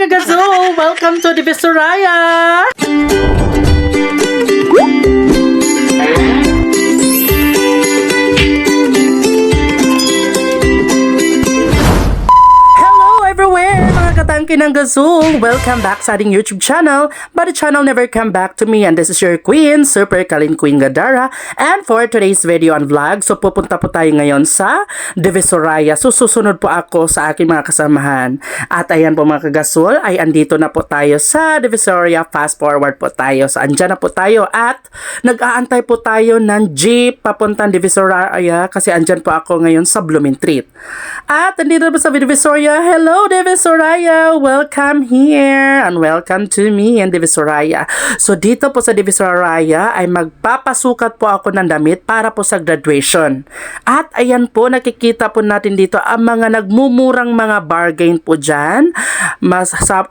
Kinagazo! Welcome to the Visoraya! Kinagazo! Welcome back sa ating YouTube channel, but the channel never come back to me, and this is your Queen, Super Kalin Queen Gadara, and for today's video and vlog, so pupunta po tayo ngayon sa Divisoria. So susunod po ako sa aking mga kasamahan. At ayan po mga kagasol, ay andito na po tayo sa Divisoria. Fast forward po tayo. So andyan na po tayo at nag-aantay po tayo ng jeep papuntang Divisoria kasi andyan po ako ngayon sa Blooming Treat. At andito po sa Divisoria. Hello Divisoria! Welcome here and welcome to me in Divisoria. So dito po sa Divisoria ay magpapasukat po ako ng damit para po sa graduation. At ayan po, nakikita po natin dito ang mga nagmumurang mga bargain po dyan.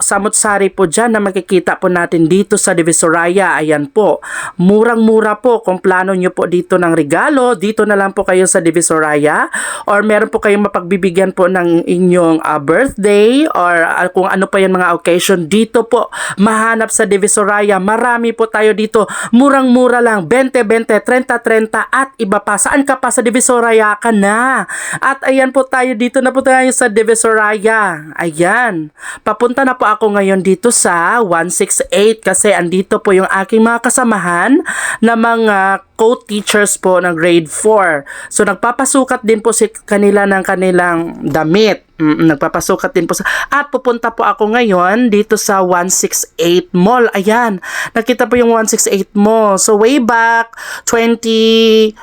Samut-sari po dyan na makikita po natin dito sa Divisoria. Ayan po, murang-mura po. Kung plano nyo po dito ng regalo, dito na lang po kayo sa Divisoria. Or meron po kayong mapagbibigyan po ng inyong birthday or kung ano pa yan mga occasion, dito po mahanap sa Divisoria. Marami po tayo dito, murang-mura lang, 20-20, 30-30 at iba pa. Saan ka pa sa Divisoria ka na? At ayan po tayo, dito na po tayo sa Divisoria. Ayan, papunta na po ako ngayon dito sa 168 kasi andito po yung aking mga kasamahan na mga co-teachers po ng grade 4. So nagpapasukat din po si kanila ng kanilang damit. Nagpapasukat din po at pupunta po ako ngayon dito sa 168 Mall. Ayan, nakita po yung 168 Mall. So way back 2022,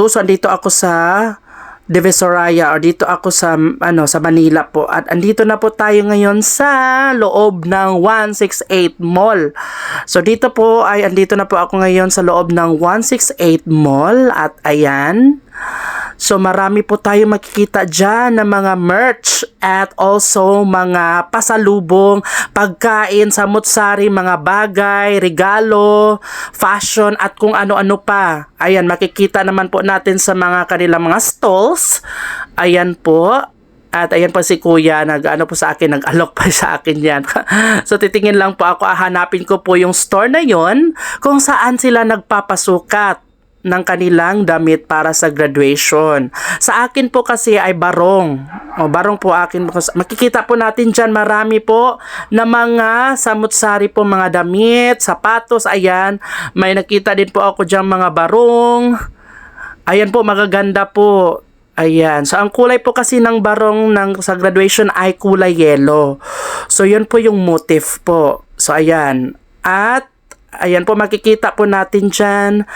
so andito ako sa Divisoria or dito ako sa sa Manila po. At andito na po tayo ngayon sa loob ng 168 Mall. So dito po ay andito na po ako ngayon sa loob ng 168 Mall at ayan. So marami po tayo makikita dyan ng mga merch at also mga pasalubong, pagkain, samut-sari, mga bagay, regalo, fashion at kung ano-ano pa. Ayan, makikita naman po natin sa mga kanilang mga stalls. Ayan po. At ayan po si Kuya, nag-ano po sa akin, nag-alok pa sa akin yan. So titingin lang po ako, hanapin ko po yung store na yon kung saan sila nagpapasukat ng kanilang damit para sa graduation. Sa akin po kasi ay barong. Barong po akin. Makikita po natin dyan marami po na mga samut-sari po mga damit, sapatos, ayan. May nakita din po ako dyan mga barong. Ayan po, magaganda po. Ayan. So, ang kulay po kasi ng barong sa graduation ay kulay yellow. So, yun po yung motif po. So, ayan. At ayan po, makikita po natin dyan.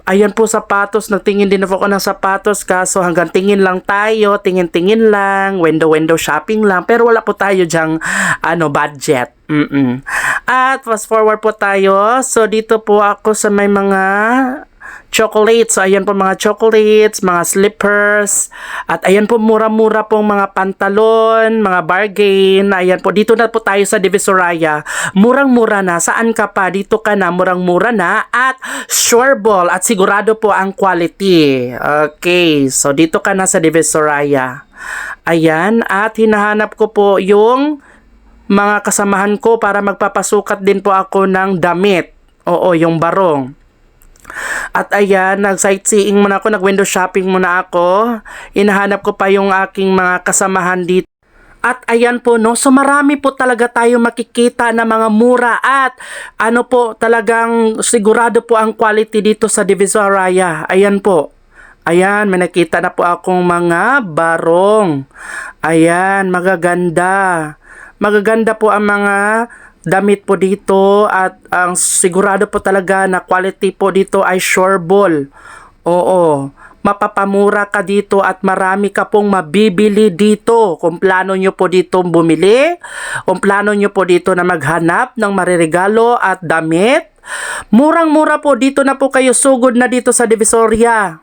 Ayan po, sapatos. Nagtingin din po ako ng sapatos. Kaso hanggang tingin lang tayo. Tingin-tingin lang. Window shopping lang. Pero wala po tayo dyang budget. At fast forward po tayo. So dito po ako sa may mga chocolates. So ayan po mga chocolates, mga slippers. At ayan po mura-mura pong mga pantalon, mga bargain. Ayan po, dito na po tayo sa Divisoria. Murang-mura na. Saan ka pa? Dito ka na. Murang-mura na. At sureball. At sigurado po ang quality. Okay. So dito ka na sa Divisoria. Ayan. At hinahanap ko po yung mga kasamahan ko para magpapasukat din po ako ng damit. Oo, yung barong. At ayan, nag-sightseeing muna ako, nag-window shopping muna ako. Inahanap ko pa yung aking mga kasamahan dito. At ayan po, no, so marami po talaga tayo makikita na mga mura at talagang sigurado po ang quality dito sa Divisoria. Ayan po. Ayan, may nakita na po akong mga barong. Ayan, magaganda. Magaganda po ang mga damit po dito at ang sigurado po talaga na quality po dito ay sureball. Oo, mapapamura ka dito at marami ka pong mabibili dito. Kung plano nyo po dito bumili, kung plano nyo po dito na maghanap ng mariregalo at damit, murang-mura po. Dito na po kayo, sugod na dito sa Divisoria.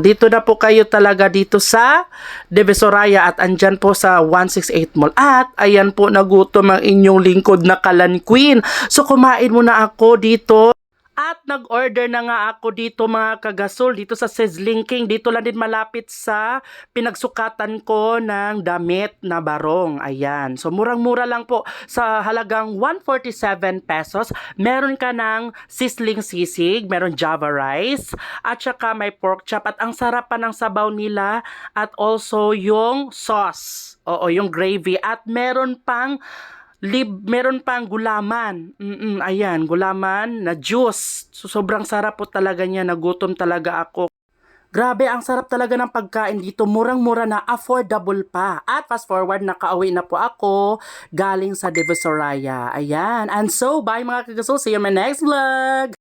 Dito na po kayo talaga dito sa Divisoria at andyan po sa 168 Mall. At ayan po, nagutom ang inyong lingkod na Kalan Queen. So kumain muna ako dito. At nag-order na nga ako dito mga kagasol, dito sa Sizzling King. Dito lang din malapit sa pinagsukatan ko ng damit na barong. Ayan. So murang-mura lang po. Sa halagang 147 pesos, meron ka ng sizzling sisig, meron java rice, at saka may pork chop. At ang sarap pa ng sabaw nila at also yung sauce. Oo, yung gravy. At meron pang gulaman. Ayan, gulaman na juice. So, sobrang sarap po talaga niya. Nagutom talaga ako. Grabe, ang sarap talaga ng pagkain dito. Murang-mura na, affordable pa. At fast forward, nakauwi na po ako galing sa Divisoria. Ayan. And so, bye mga kagaso. See you in my next vlog.